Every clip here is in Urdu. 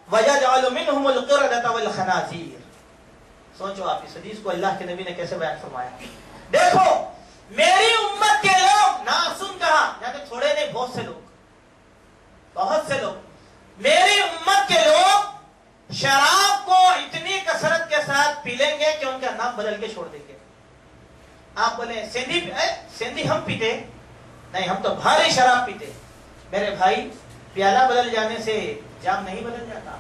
وَيَجْعَلُ مِنْهُمُ الْقِرَدَةَ وَالْخَنَازِيرَ۔ سوچو آپ اس حدیث کو اللہ کے نبی نے کیسے بیان فرمایا۔ دیکھو میری امت کے لوگ، ناسن کہا یعنی تھوڑے نہیں، بہت سے لوگ، بہت سے لوگ، میری امت کے لوگ شراب کو اتنی کثرت کے ساتھ پی لیں گے کہ ان کا نام بدل کے چھوڑ دیں گے۔ آپ بولیں سندھی ہم پیتے نہیں، ہم تو بھاری شراب پیتے۔ میرے بھائی پیالہ بدل جانے سے جام نہیں بدل جاتا۔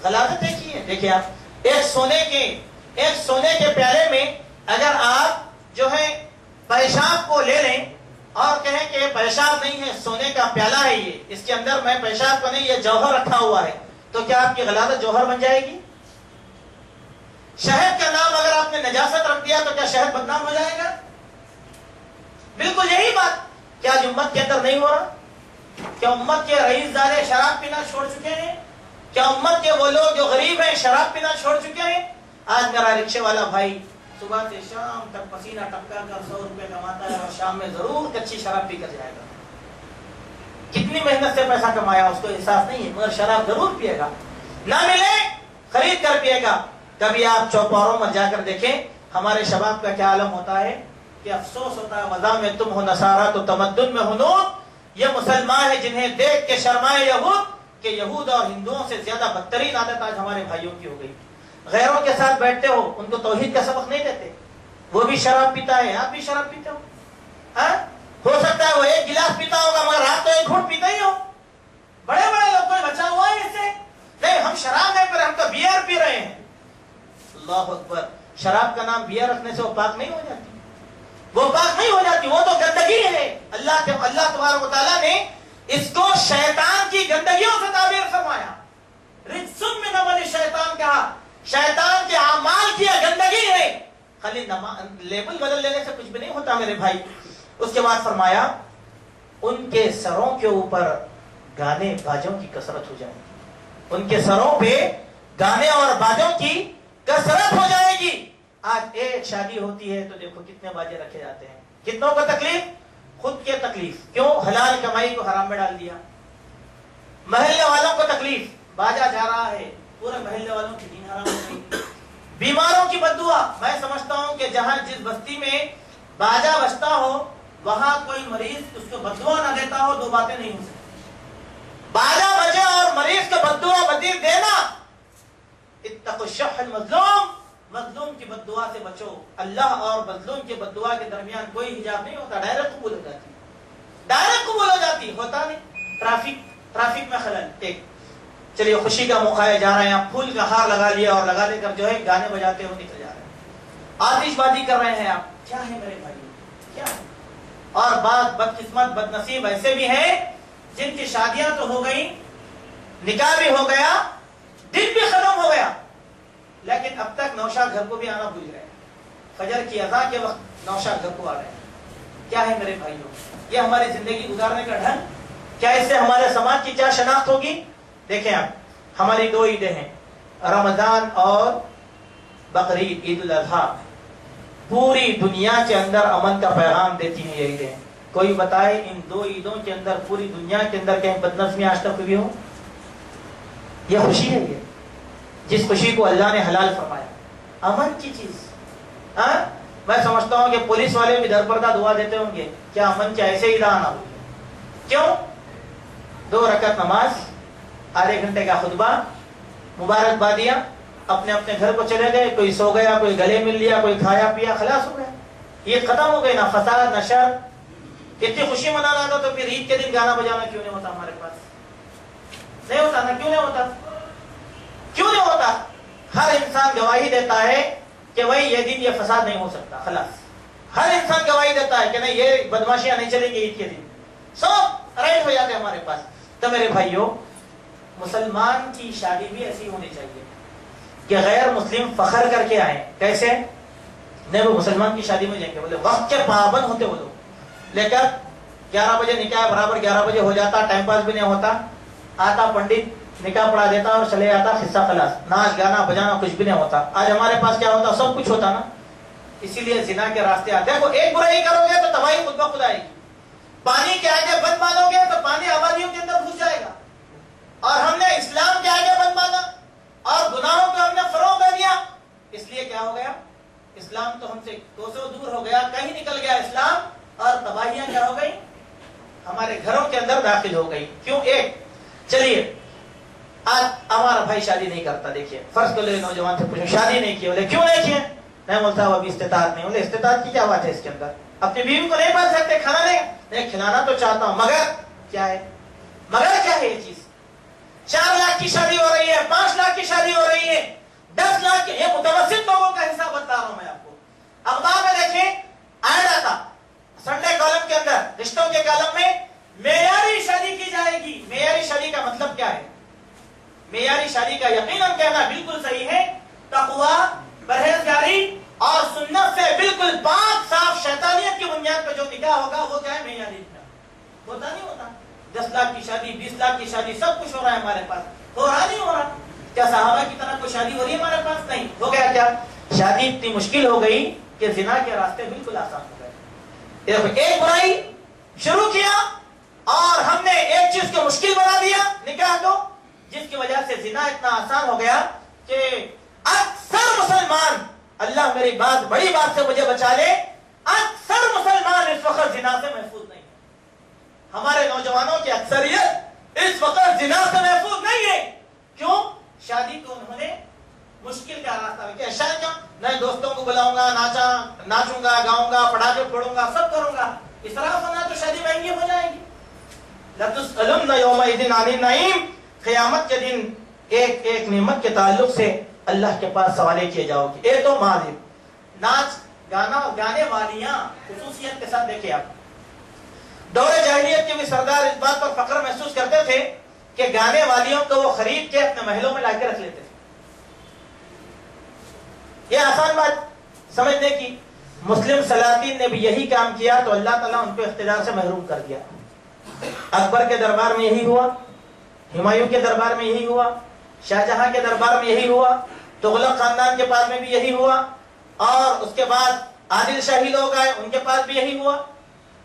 غلاظت دیکھیے، دیکھیے آپ ایک سونے کے پیالے میں اگر آپ جو ہے پیشاب کو لے لیں اور کہیں کہ پیشاب نہیں ہے، سونے کا پیالہ ہے یہ، اس کے اندر میں پیشاب کو نہیں، یہ جوہر رکھا ہوا ہے، تو کیا آپ کی غلاظت جوہر بن جائے گی؟ شہد کا نام اگر آپ نے نجاست رکھ دیا تو کیا شہد بدنام ہو جائے گا؟ بالکل یہی بات کیا آج امت کے اندر نہیں ہو رہا؟ کیا امت کے رئیس دارے شراب پینا چھوڑ چکے ہیں؟ کیا امت کے وہ لوگ جو غریب ہیں شراب پینا چھوڑ چکے ہیں؟ آج میرا رکشے والا بھائی صبح سے شام تک پسینہ ٹپکا کر 100 روپے کماتا ہے اور شام میں ضرور کچی شراب پی کر جائے گا۔ کتنی محنت سے پیسہ کمایا اس کو احساس نہیں ہے، مگر شراب ضرور پیے گا، نہ ملے خرید کر پیے گا۔ کبھی آپ چوپاروں میں جا کر دیکھیں ہمارے شباب کا کیا عالم ہوتا ہے کہ افسوس ہوتا ہے، وضع میں تم ہو نصارہ تو تمدن میں ہنود۔ یہ مسلمان ہے جنہیں دیکھ کے شرمائے یہود، کہ یہود اور ہندوؤں سے زیادہ بدترین عادت آج ہمارے بھائیوں کی ہو گئی۔ غیروں کے ساتھ بیٹھتے ہو، ان کو توحید کا سبق نہیں دیتے، وہ بھی شراب پیتا ہے، آپ بھی شراب پیتے ہو۔ ہو سکتا ہے وہ ایک گلاس پیتا ہوگا مگر آپ تو ایک گھونٹ پیتے ہی ہو۔ بڑے بڑے لوگ کوئی بچا ہوا ہے اس سے؟ نہیں، ہم شراب نہیں پی رہے، ہم تو بیئر پی رہے ہیں۔ اللہ اکبر، شراب کا نام بیئر رکھنے سے وہ پاک نہیں ہو جاتی، وہ پاک نہیں ہو جاتی، وہ تو گندگی ہے۔ اللہ تبارک و تعالیٰ نے اس کو شیطان کی گندگیوں سے تعبیر فرمایا۔ رجس من عمل شیطان کہا، شیطان کے اعمال کی گندگی ہے۔ خالی لیبل بدل لینے سے کچھ بھی نہیں ہوتا میرے بھائی۔ اس کے بعد فرمایا ان کے سروں کے اوپر گانے باجوں کی کثرت ہو جائے گی، ان کے سروں پہ گانے اور باجوں کی کثرت ہو جائے گی۔ آج ایک شادی ہوتی ہے تو دیکھو کتنے باجے رکھے جاتے ہیں، کتنوں کو تکلیف؟ خود کے تکلیف، کیوں؟ حلال کمائی کو حرام میں ڈال دیا۔ محلے والوں کو تکلیف، باجا جا رہا ہے، پورے محلے والوں کی دین حرام ہو گئی۔ بیماروں کی بددعا، میں سمجھتا ہوں کہ جہاں جس بستی میں باجا بجتا ہو وہاں کوئی مریض اس کو بددعا نہ دیتا ہو، دو باتیں نہیں ہو سکتی۔ باجا بجے اور مریض کو بددعا بدیر دینا۔ اتقوا الشح المظلوم، مظلوم کی بددعا سے بچو۔ اللہ اور مظلوم کی بددعا کے درمیان کوئی حجاب نہیں ہوتا، ڈائریکٹ قبول ہو جاتی، ڈائریکٹ قبول ہو جاتی، ہوتا نہیں۔ ٹرافک میں خلل، ایک چلیے خوشی کا موقع ہے، جا رہے ہیں آپ، پھول کا ہار لگا لیا اور لگا لے کر جو ہے گانے بجاتے ہوئے نکل جا رہے ہیں، آتش بازی کر رہے ہیں آپ، کیا ہے میرے بھائی، کیا ہے؟ اور بعض بدقسمت بدنصیب ایسے بھی ہیں جن کی شادیاں تو ہو گئی، نکاح بھی ہو گیا، دن بھی ختم ہو گیا، لیکن اب تک نوشا گھر کو بھی آنا بھول گئے، فجر کی اذان کے وقت نوشا گھر کو آ رہے ہیں۔ کیا ہے میرے بھائیوں، یہ ہماری زندگی گزارنے کا ڈھنگ؟ کیا اس سے ہمارے سماج کی کیا شناخت ہوگی؟ دیکھیں آپ، ہماری دو عیدیں ہیں، رمضان اور بقرعید، عید الاضحیٰ، پوری دنیا کے اندر امن کا پیغام دیتی ہیں یہ عیدیں۔ کوئی بتائے ان دو عیدوں کے اندر پوری دنیا کے اندر کہیں بدنظمی آج تک ہوئی ہو؟ یہ خوشی ہے، یہ جس خوشی کو اللہ نے حلال فرمایا، امن کی چیز۔ میں سمجھتا ہوں کہ پولیس والے بھی درپردہ دعا دیتے ہوں گے کیا امن کے ایسے ہی آنا ہو۔ کیوں؟ 2 رکعت نماز، آدھے گھنٹے کا خطبہ، مبارکبادیاں، اپنے اپنے گھر کو چلے گئے، کوئی سو گیا، کوئی گلے مل لیا، کوئی کھایا پیا، خلاص ہو گیا، یہ ختم ہو گئی۔ نہ فساد نہ شر۔ اتنی خوشی منانا تھا تو پھر عید کے دن گانا بجانا کیوں نہیں ہوتا ہمارے پاس؟ نہیں ہوتا نا، کیوں نہیں ہوتا؟ کیوں نہیں ہوتا؟ ہر انسان گواہی دیتا ہے کہ بھائی یہ دن یہ فساد نہیں ہو سکتا، خلاص۔ ہر انسان گواہی دیتا ہے کہ نہیں یہ بدماشیاں نہیں چلیں گی عید کے دن، سب رائٹ ہو جاتے ہمارے پاس۔ تو میرے بھائیوں، مسلمان کی شادی بھی ایسی ہونی چاہیے کہ غیر مسلم فخر کر کے آئیں۔ کیسے؟ نہیں وہ مسلمان کی شادی میں جائیں گے، بولے وقت کے پابند ہوتے وہ لوگ، لے کر 11 بجے نکاح برابر 11 بجے ہو جاتا، ٹائم پاس بھی نہیں ہوتا، آتا پنڈت نکاح پڑھا دیتا اور چلے جاتا، قصہ خلاص، ناچ گانا بجانا کچھ بھی نہیں ہوتا۔ آج ہمارے پاس کیا ہوتا؟ سب کچھ ہوتا نا۔ اسی لیے زنا کے راستے آتے ہیں۔ ایک برائی کرو گے تو تباہی خود بخود آئے گی۔ پانی کے آگے بند مانو گے تو پانی آبادیوں کے اندر گھس جائے گا، اور ہم نے اسلام کے آگے بند آج ہمارا بھائی شادی نہیں کرتا. دیکھیے فرض کو لے نوجوان سے پوچھو شادی نہیں کی, بولے کیوں نہیں کیے؟ نہیں بولتا ابھی استطاعت نہیں. بولے استطاعت کی کیا بات ہے اس کے اندر؟ اپنی بیوی کو نہیں پال سکتے, کھانا نہیں کھلانا تو چاہتا ہوں مگر کیا ہے, مگر کیا ہے یہ چیز؟ 4 لاکھ کی شادی ہو رہی ہے, 5 لاکھ کی شادی ہو رہی ہے, 10 لاکھ کی. یہ متوسط لوگوں کا حساب بتا رہا ہوں میں آپ کو. اخبار میں دیکھیں ایڈ آتا سنڈے کالم کے اندر, رشتوں کے کالم میں معیاری شادی کی جائے گی. معیاری شادی کا مطلب کیا ہے؟ معیاری شادی کا یقیناً کہنا بالکل صحیح ہے, تقویٰ, پرہیزگاری اور سنت سے بالکل پاک صاف شیطانیت کی بنیاد پہ جو نکاح ہوگا وہ کیا ہے؟ معیاری نکاح. ہوتا نہیں ہوتا؟ 10 لاکھ کی شادی, 20 لاکھ کی شادی, سب کچھ ہو رہا ہے ہمارے پاس. ہو رہا نہیں ہو رہا؟ کیا صحابہ کی طرح کوئی شادی ہو رہی ہے ہمارے پاس؟ نہیں. ہو گیا کیا؟ شادی اتنی مشکل ہو گئی کہ زنا کے راستے بالکل آسان ہو گئے. ایک برائی شروع کیا اور ہم نے ایک چیز کو مشکل بنا دیا, نکاح کو, جس کی وجہ سے زنا اتنا آسان ہو گیا کہ اکثر مسلمان, اللہ میری بات بڑی بات سے مجھے بچا لے, اکثر مسلمان اس وقت زنا سے محفوظ نہیں. ہمارے نوجوانوں کی اکثریت اس وقت زنا سے محفوظ نہیں ہے. کیوں؟ شادی کو انہوں نے مشکل کا راستہ کیا. شاید کیا میں دوستوں کو بلاؤں گا, ناچوں گا, گاؤں گا, پٹاخے پھوڑوں گا, سب کروں گا. اسراف ہونا تو شادی مہنگی ہو جائے گی. لَتُسْأَلُنَّ يَوْمَئِذٍ عَنِ النَّعِيمِ, قیامت کے دن ایک ایک نعمت کے تعلق سے اللہ کے پاس سوالے کیے جاؤ گے. ایک تو معذب, ناچ گانا اور گانے والیاں خصوصیت کے ساتھ. دیکھیں آپ دور جاہلیت کے بھی سردار اس بات پر فخر محسوس کرتے تھے کہ گانے والیوں کو وہ خرید کے اپنے محلوں میں لا کے رکھ لیتے تھے. یہ آسان بات سمجھنے کی. مسلم سلاطین نے بھی یہی کام کیا تو اللہ تعالیٰ ان کو اقتدار سے محروم کر دیا. اکبر کے دربار میں یہی ہوا, ہمایوں کے دربار میں یہی ہوا, شاہجہاں کے دربار میں یہی ہوا, تغلق خاندان کے پاس میں بھی یہی ہوا, اور اس کے بعد عادل شاہی لوگ آئے ان کے پاس بھی یہی ہوا,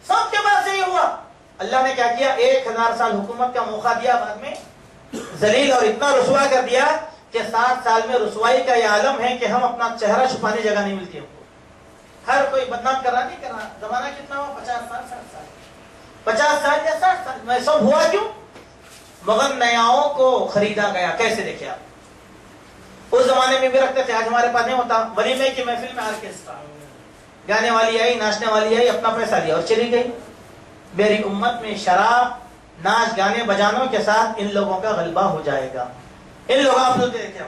سب کے پاس یہی ہوا. اللہ نے کیا کیا؟ 1000 سال حکومت کا موقع دیا, بعد میں ذلیل اور اتنا رسوا کر دیا کہ 60 سال میں رسوائی کا یہ عالم ہے کہ ہم اپنا چہرہ چھپانے جگہ نہیں ملتی ہم کو. ہر کوئی بدنام کر رہا نہیں کر رہا. زمانہ کتنا ہوا؟ 50 سال 60 سال, 50 سال یا 60 سال میں سب ہوا. کیوں؟ مگر نیاؤں کو خریدا گیا. کیسے دیکھیں آپ, اس زمانے میں بھی رکھتے تھے, آج ہمارے پاس نہیں ہوتا. ولیمے کی محفل میں آرکیسٹرا, گانے والی آئی, ناچنے والی آئی, اپنا پیسہ لیا اور چلی گئی. میری امت میں شراب, ناچ گانے بجانوں کے ساتھ ان لوگوں کا غلبہ ہو جائے گا. ان لوگوں آپ لوگ دیکھیں,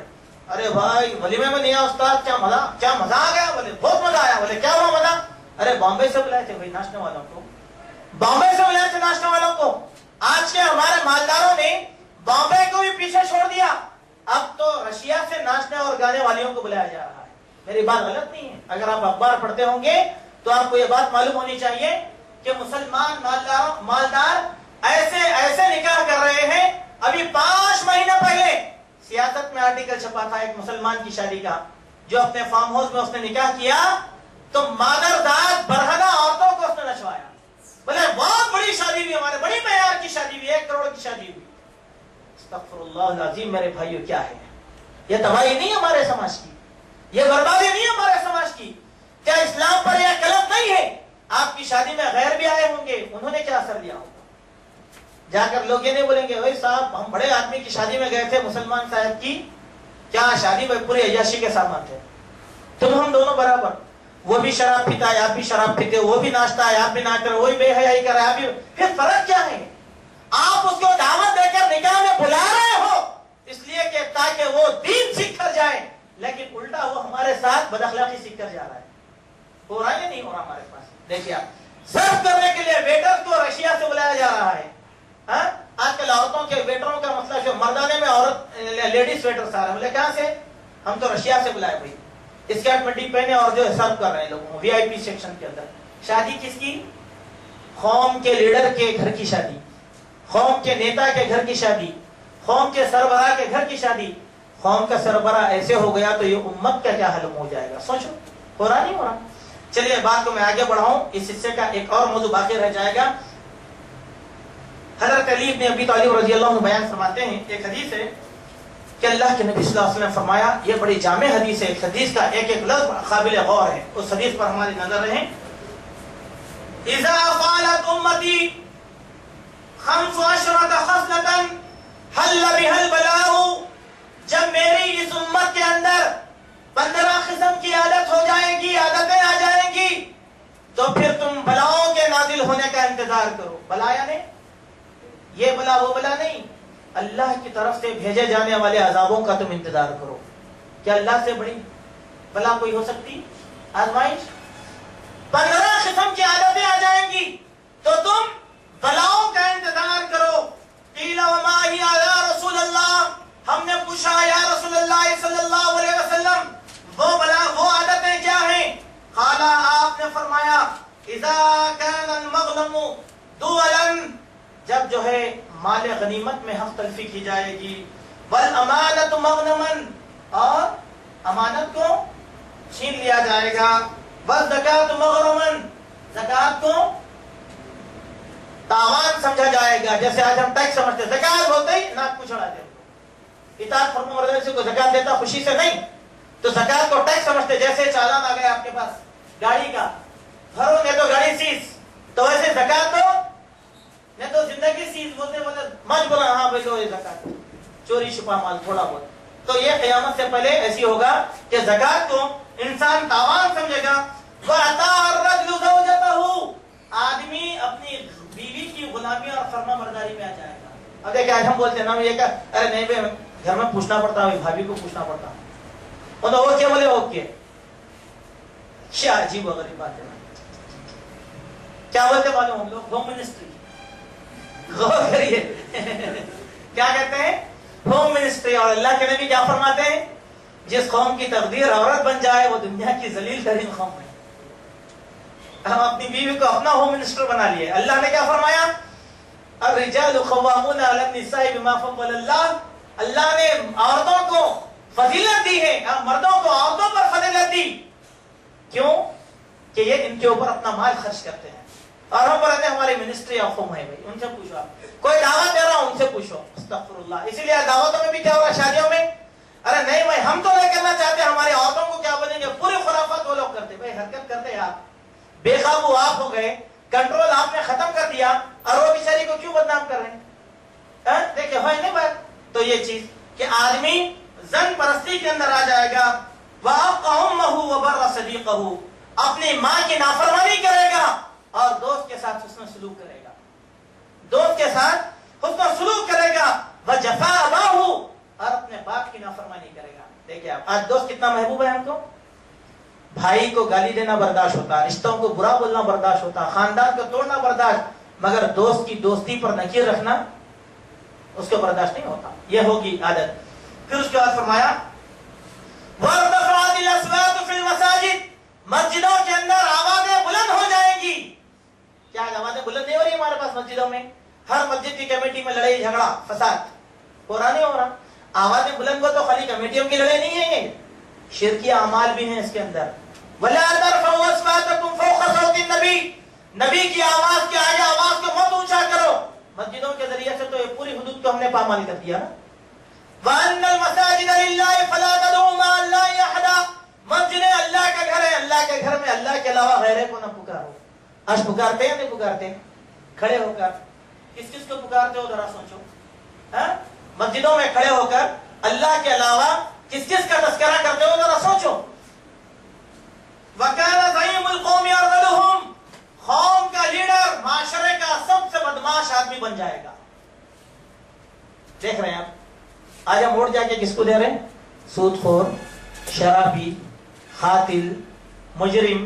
ارے بھائی ولیمے میں نہیں آیا استاد, کیا مزہ آ گیا. بولے بہت مزہ آیا. بولے کیا ہوا مزہ؟ ارے بامبے سے بلائے تھے بھائی ناچنے والوں کو, بامبے سے بلائے تھے ناچنے والوں کو. آج کے ہمارے مالداروں نے بامبے کو بھی پیچھے چھوڑ دیا, اب تو رشیا سے ناچنے اور گانے والیوں کو بلایا جا رہا ہے. میری بات غلط نہیں ہے. اگر آپ اخبار پڑھتے ہوں گے تو آپ کو یہ بات معلوم ہونی چاہیے کہ مسلمان مالدار ایسے نکاح کر رہے ہیں. ابھی 5 مہینے پہلے سیاست میں آرٹیکل چھپا تھا ایک مسلمان کی شادی کا, جو اپنے فارم ہاؤس میں اس نے نکاح کیا تو مادرزاد برہنہ عورتوں کو اس نے نچوایا. بولے بہت بڑی شادی ہوئی ہمارے, بڑی معیار کی شادی ہوئی, 1 کروڑ کی شادی ہوئی. استغفر اللہ العظیم. میرے بھائیو کیا ہے یہ؟ تباہی نہیں ہمارے سماج کی, یہ بربادی نہیں ہمارے سماج کی. کیا اسلام پر یہ کلم نہیں ہے؟ آپ کی شادی میں غیر بھی آئے ہوں گے, انہوں نے کیا اثر لیا ہوگا؟ جا کر لوگ یہ نہیں بولیں گے بھائی صاحب ہم بڑے آدمی کی شادی میں گئے تھے, مسلمان صاحب کی کیا شادی میں پورے عیاشی کے سامان تھے, تم ہم دونوں برابر. وہ بھی شراب پیتا ہے, آپ بھی شراب پیتے, وہ بھی ناچتا ہے, آپ بھی ناچ رہے, وہی بے حیائی کر رہا ہے, آپ بھی. پھر فرق کیا ہے؟ آپ اس کو دعوت دے کر نکاح میں بلا رہے ہو اس لیے کہ تاکہ وہ دین سیکھ کر جائے, لیکن الٹا وہ ہمارے ساتھ بد اخلاقی سیکھ کر جا رہا ہے. ہو رہا ہے یا نہیں ہو رہا ہمارے پاس؟ دیکھیے آپ سرو کرنے کے لیے ویٹر کو رشیا سے بلایا جا رہا ہے. آج کل عورتوں کے ویٹروں کا مطلب جو مردانے میں عورت لیڈیز ویٹر سارے, بولے کہاں سے؟ ہم تو رشیا سے بلائے بھائی. اسکرٹ مٹی پہنے اور جو سرو کر رہے ہیں لوگوں کو VIP سیکشن کے اندر. شادی کس کی؟ قوم کے لیڈر کے گھر کی شادی, قوم کے نیتا کے گھر کی شادی, قوم کے سربراہ کے گھر کی شادی. قوم کا سربراہ ایسے ہو گیا تو یہ امت کا کیا حل ہو جائے گا؟ سوچو. ہو رہا نہیں ہو رہا؟ چلیے بات کو میں آگے بڑھاؤں, اس حصے کا ایک اور موضوع باقی رہ جائے گا. حضرت علی بن ابی طالب رضی اللہ عنہ بیان فرماتے ہیں, ایک حدیث ہے کہ اللہ کے نبی صلی اللہ علیہ وسلم نے فرمایا, یہ بڑی جامع حدیث ہے, ایک حدیث کا ایک ایک لفظ قابل غور ہے. اس حدیث پر ہماری نظر رہے. اذا قالت امتی 15 خصلة حل بها البلاء تو پھر تم بلاؤں کے نازل ہونے کا انتظار کرو. بلا یعنی یہ بلا وہ بلا نہیں, اللہ کی طرف سے بھیجے جانے والے عذابوں کا تم انتظار کرو. کیا اللہ سے بڑی بلا کوئی ہو سکتی؟ آزمائش 15 قسم کی عادتیں آ جائیں گی تو تم بلاؤں کا انتظار کرو. قیل وما ہی یا رسول اللہ, ہم نے پوچھا یا رسول اللہ صلی اللہ علیہ وسلم وہ بلا وہ عادتیں کیا ہیں؟ قال, آپ نے فرمایا اذا كان المغنم دولا, جب جو ہے مال غنیمت میں حق تلفی کی جائے گی, والامانۃ مغنما, اور امانت کو چھین لیا جائے گا, والزکاۃ مغرما, زکات کو تاوان سمجھا جائے گا. جیسے آج ہم ٹیکس سمجھتے, زکات ہوتے ہی ناک پوچھ اڑاتے, اطاعت فرما برداری سے کوئی زکات دیتا خوشی سے نہیں, تو زکات کو ٹیکس سمجھتے. جیسے چالان آ گیا آپ کے پاس گاڑی کا, بھرو نہیں تو گاڑی سیز, تو ویسے زکات تو نہیں تو زندگی سیز بولتے بولتے مجبور, ہاں بھائی لو یہ زکات, چوری چھپا مال تھوڑا بہت. تو یہ قیامت سے پہلے ایسی ہوگا کہ زکات کو انسان تاوان سمجھے گا. وَأَطَاعَ الرَّجُلُ زَوْجَتَهُ, آدمی اپنی بیوی کی غلامی اور فرما برداری میں آ جائے گا. اب دیکھیں آج ہم بولتے ہیں نا یہ کہ ارے نہیں بھائی گھر میں پوچھنا پڑتا ہے, بھابھی کو پوچھنا پڑتا ہے, اور تو وہ کیا بولے اوکے. کیا عجیب و غریب بات ہے. کیا بولتے معلوم ہم لوگ؟ Home ministry. غور کریے کیا کہتے ہیں؟ Home ministry. اور اللہ کے نبی کیا فرماتے ہیں؟ جس قوم کی تقدیر عورت بن جائے وہ دنیا کی ذلیل ترین قوم ہے. ہم اپنی بیوی کو اپنا ہوم منسٹر بنا لیے. اللہ نے کیا فرمایا؟ الرجال قوامون علی النساء بما فضل اللہ, اللہ نے عورتوں کو فضیلت دی ہے, مردوں کو عورتوں پر فضیلت دی. کیوں؟ کہ یہ ان کے اوپر اپنا مال خرچ کرتے ہیں. اور ہم بولتے ہیں ہماری منسٹری آف ہوم ہے, بھائی ان سے پوچھو, آپ کوئی دعوت دے رہا ہوں ان سے پوچھو. استغفر اللہ. اسی لیے دعوتوں میں بھی کیا ہو رہا ہے, شادیوں میں, ارے نہیں بھائی ہم تو نہیں کرنا چاہتے, ہماری عورتوں کو کیا بنیں گے, پوری خرافات وہ لوگ کرتے. بھائی حرکت کرتے ہیں آپ, بے قابو آپ ہو گئے, کنٹرول آپ نے ختم کر دیا, اور وہ بیچاری کو کیوں بدنام کر رہے ہیں؟ دیکھیں ہوئے نہیں بات. تو یہ چیز کہ آدمی زن پرستی کے اندر آ جائے گا. وَأَبْقَى أُمَّهُ وَبَرَّ صَدِيقَهُ, اپنی ماں کی نافرمانی کرے گا اور دوست کے ساتھ حسن سلوک کرے گا, دوست کے ساتھ حسن سلوک کرے گا. وَجَفَا أَبَاهُ, اور اپنے باپ کی نافرمانی کرے گا. دیکھیں آپ آج دوست کتنا محبوب ہے ہم کو. بھائی کو گالی دینا برداشت ہوتا, رشتوں کو برا بولنا برداشت ہوتا, خاندان کو توڑنا برداشت, مگر دوست کی دوستی پر نکیر رکھنا اس کو برداشت نہیں ہوتا. یہ ہوگی عادت. پھر اس کے بعد فرمایا وَارْتَفَعَتِ الْأَصْوَاتُ فِي الْمَسَاجِدِ, مسجدوں کے اندر آوازیں بلند ہو جائیں گی. کیا آوازیں بلند نہیں ہو رہی ہمارے پاس مسجدوں میں؟ ہر مسجد کی کمیٹی میں لڑائی جھگڑا فساد ہو رہا نہیں ہو رہا؟ آوازیں بلند کو تو خالی کمیٹیوں کی لڑائی نہیں ہے, یہ شرکی اعمال بھی ہیں اس کے اندر. وَلَا تَرْفَعُوا أَصْوَاتَكُمْ فَوْقَ صَوْتِ النَّبِيِّ, نبی کی آواز کے آگے آواز کو مت اونچا کرو. مسجدوں کے ذریعے سے تو یہ پوری حدود کو ہم نے پامال کر دیا نا. وَأَنَّ الْمَسَاجِدَ لِلَّهِ فَلَا تَدْعُوا مَعَ اللَّهِ أَحَدًا, مسجد اللہ کا گھر ہے, اللہ کے گھر میں اللہ کے علاوہ غیرے کو نہ پکارو. آج پکارتے ہیں نہیں پکارتے؟ کھڑے ہو کر کس کس کو پکارتے ہو ذرا سوچو. مسجدوں میں کھڑے ہو کر اللہ کے علاوہ کس کس کا تذکرہ کرتے ہو ذرا سوچو. وَكَانَ زَعِيمُ الْقَوْمِ أَرْذَلُهُمْ, قوم کا لیڈر معاشرے کا سب سے بدمعاش آدمی بن جائے گا. دیکھ رہے ہیں آپ آج ہم ووٹ جا کے کس کو دے رہے ہیں؟ سود خور, شرابی, قاتل, مجرم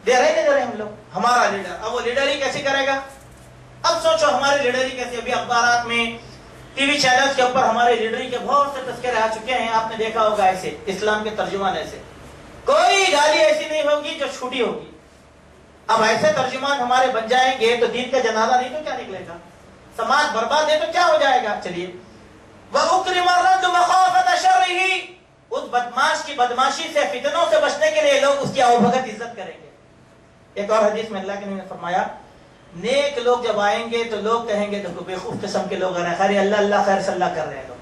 دے رہے نہیں دے رہے ہم لوگ. ہمارا لیڈر, اب وہ لیڈر ہی کیسے کرے گا؟ اب سوچو ہمارے لیڈر ہی کیسے. ابھی اخبارات میں ٹی وی چینلز کے اوپر ہمارے لیڈری کے بہت سے تذکرے آ چکے ہیں, آپ نے دیکھا ہوگا. ایسے اسلام کے ترجمان ایسے, کوئی گالی ایسی نہیں ہوگی جو چھوٹی ہوگی. اب ایسے ترجمان ہمارے بن جائیں گے تو دین کا جنازہ نہیں تو کیا نکلے گا, سماج برباد ہے تو کیا ہو جائے گا. چلیے وَأُكْرِمَ الرَّجُلُ مَخَافَةَ شَرِّهِ, اس بدماش کی بدماشی سے, فتنوں سے بچنے کے لیے لوگ اس کی آؤبھگت عزت کریں گے. ایک اور حدیث میں اللہ کے نبی نے فرمایا نیک لوگ جب آئیں گے تو لوگ کہیں گے دیکھو بے خوف قسم کے لوگ آ رہے ہیں, خیر اللہ اللہ خیر صلی اللہ کر رہے ہیں لوگ.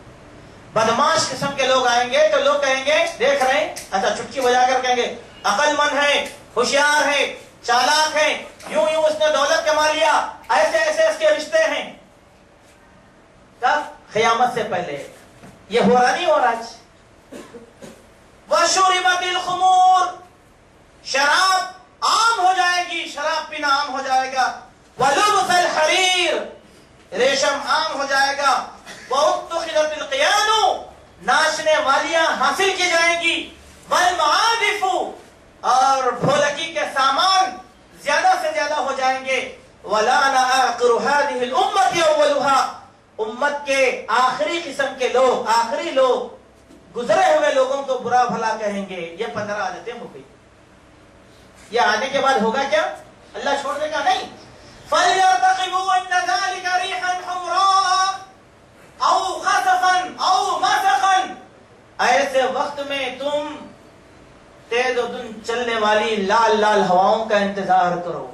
بدماش قسم کے لوگ آئیں گے تو لوگ کہیں گے دیکھ رہے ہیں, اچھا چٹکی بجا کر کہیں گے عقل مند ہے, ہوشیار ہے, چالاک ہے, یوں یوں اس نے دولت کما لیا, ایسے ایسے اس کے رشتے ہیں. کب؟ قیامت سے پہلے. یہ ہو رہا نہیں ہو رہا آج. وَشُرِبَتِ الْخُمُورُ, شراب عام ہو جائے گی، شراب پینا عام ہو جائے گا، وَلُبْسَ الْحَرِيرِ ریشم عام ہو جائے گا، وَأُتُّخِذَتِ الْقِيَانُ ناچنے والیاں حاصل کی جائیں گی، وَالْمَعَازِفُ اور ڈھولکی کے سامان زیادہ سے زیادہ ہو جائیں گے، وَلَانَ آخِرُ هَذِهِ الْأُمَّةِ أَوَّلُهَا امت کے آخری قسم کے لوگ، آخری لوگ گزرے ہوئے لوگوں کو برا بھلا کہیں گے۔ یہ 15 عادتیں ہو گئی۔ یہ آنے کے بعد ہوگا کیا؟ اللہ چھوڑ دے گا نہیں۔ فَلْيَرْتَقِبُوا إِنَّ ذَلِكَ رِيحًا حُمْرَاءَ أَوْ خَسَفًا أَوْ مَسَخًا ایسے وقت میں تم تیز و دن چلنے والی لال لال ہواؤں کا انتظار کرو،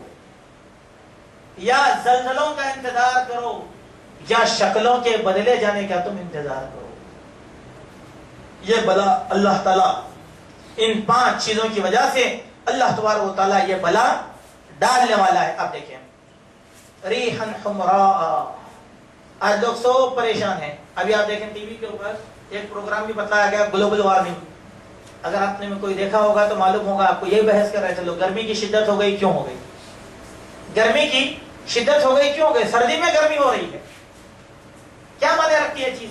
یا زلزلوں کا انتظار کرو، یا شکلوں کے بدلے جانے کا تم انتظار کرو۔ یہ بلا اللہ تعالیٰ ان 5 چیزوں کی وجہ سے اللہ تبارک و تعالیٰ یہ بلا ڈالنے والا ہے۔ اب دیکھیں ریحن حمراء، آج لوگ سو پریشان ہیں۔ ابھی آپ دیکھیں ٹی وی کے اوپر ایک پروگرام بھی بتایا گیا گلوبل وارمنگ، اگر آپ نے کوئی دیکھا ہوگا تو معلوم ہوگا آپ کو، یہی بحث کر رہے تھے لوگ، گرمی کی شدت ہو گئی، کیوں ہو گئی گرمی کی شدت ہو گئی، کیوں ہو گئی؟ سردی میں گرمی ہو رہی ہے، کیا معنی رکھتی ہے چیز؟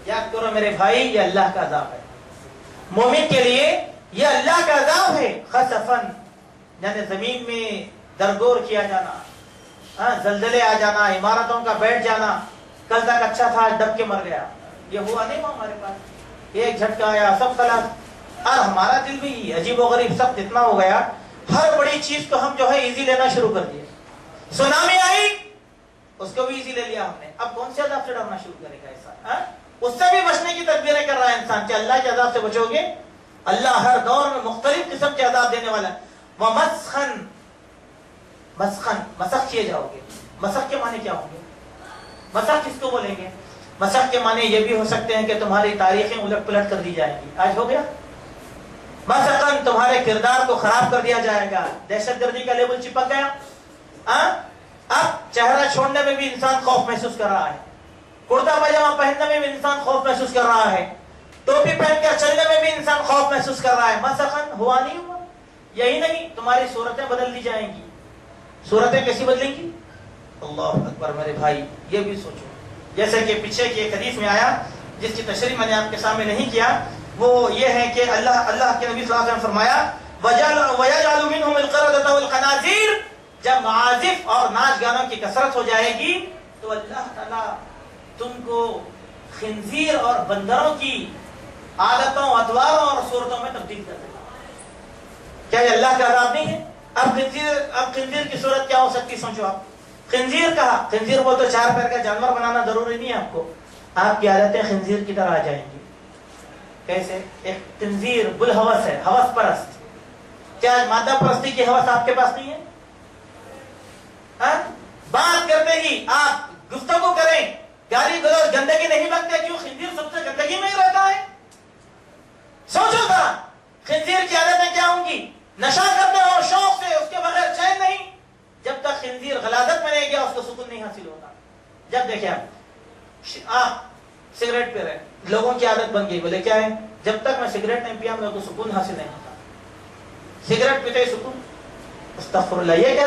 یاد کرو میرے بھائی، یہ اللہ کا عذاب ہے مومن کے لیے، یہ اللہ کا عذاب ہے۔ خسفن یعنی زمین میں درگور کیا جانا، زلزلے آ جانا، عمارتوں کا بیٹھ جانا، کل تک اچھا تھا دب کے مر گیا، یہ ہوا نہیں ہوا ہمارے پاس، ایک جھٹکا آیا سب خلاص۔ اور ہمارا دل بھی عجیب و غریب سب اتنا ہو گیا، ہر بڑی چیز کو ہم جو ہے ایزی لینا شروع کر دیا۔ سونامی آئی اس کو بھی ایزی لے لیا ہم نے، اب کون سے عذاب سے ڈرنا شروع کرے گا انسان؟ اس سے بھی بچنے کی تدبیریں کر رہا ہے انسان کہ اللہ کے عذاب سے بچو گے، اللہ ہر دور میں مختلف قسم کے عذاب دینے والا ہے۔ وَمَسْخًا مسخن مسخ کیے جاؤ گے۔ مسخ کے معنی کیا ہوں گے؟ مسخ کس کو بولیں گے؟ مسخ کے معنی یہ بھی ہو سکتے ہیں کہ تمہاری تاریخیں الٹ پلٹ کر دی جائیں گی۔ آج ہو گیا مسخن، تمہارے کردار کو خراب کر دیا جائے گا، دہشت گردی کا لیبل چپک گیا۔ اب چہرہ چھوڑنے میں بھی انسان خوف محسوس کر رہا ہے، کرتا پاجامہ پہننے میں بھی انسان خوف محسوس کر رہا ہے، ٹوپی پہن کر چلنے میں بھی انسان خوف محسوس کر رہا ہے۔ مسخن ہوا نہیں ہوا؟ یہی نہیں، تمہاری صورتیں بدل دی جائیں گی۔ صورتیں کیسی بدلیں گی؟ اللہ اکبر میرے بھائی، یہ بھی سوچو۔ جیسے کہ پیچھے کی ایک حدیث میں آیا جس کی تشریح میں نے آپ کے سامنے نہیں کیا، وہ یہ ہے کہ اللہ کے نبی صلی اللہ علیہ وسلم فرمایا وَيَجْعَلُ مِنْهُمُ الْقِرَدَةَ وَالْخَنَازِيرَ، جب معازف اور ناچ گانوں کی کثرت ہو جائے گی تو اللہ تعالیٰ تم کو خنزیر اور بندروں کی عادتوں، اطواروں اور صورتوں میں تبدیل کر دے گا۔ کیا یہ اللہ کا عذاب نہیں ہے؟ اب خنزیر کی صورت کیا ہو سکتی؟ سوچو آپ، خنزیر کہا، خنزیر بول تو 4 پیر کا جانور بنانا ضروری نہیں ہے آپ کو، آپ کی عادتیں خنزیر کی طرح آ جائیں گی۔ کیسے؟ ایک خنزیر بالحوث ہے، ہوس پرست۔ کیا مادہ پرستی کی ہوس آپ کے پاس نہیں ہے؟ بات کرتے ہی آپ گفتگو کریں، گالی گلوچ، گندگی نہیں بکتے، کیوں؟ خنزیر سب سے گندگی میں ہی رہتا ہے۔ سوچو ذرا خنزیر کی عادتیں کیا ہوں گی؟ نشہ کرتے ہو شوق سے، اس کے بغیر چین نہیں، جب تک خنزیر غلاظت میں نہیں گیا اس کو سکون نہیں حاصل ہوتا۔ جب دیکھیں آپ سگریٹ پی رہے، لوگوں کی عادت بن گئی، بولے کیا ہے؟ جب تک میں سگریٹ نہیں پیا میرے کو سکون حاصل نہیں ہوتا۔ سگریٹ پیتے ہی سکون؟ استغفر اللہ، یہ کیا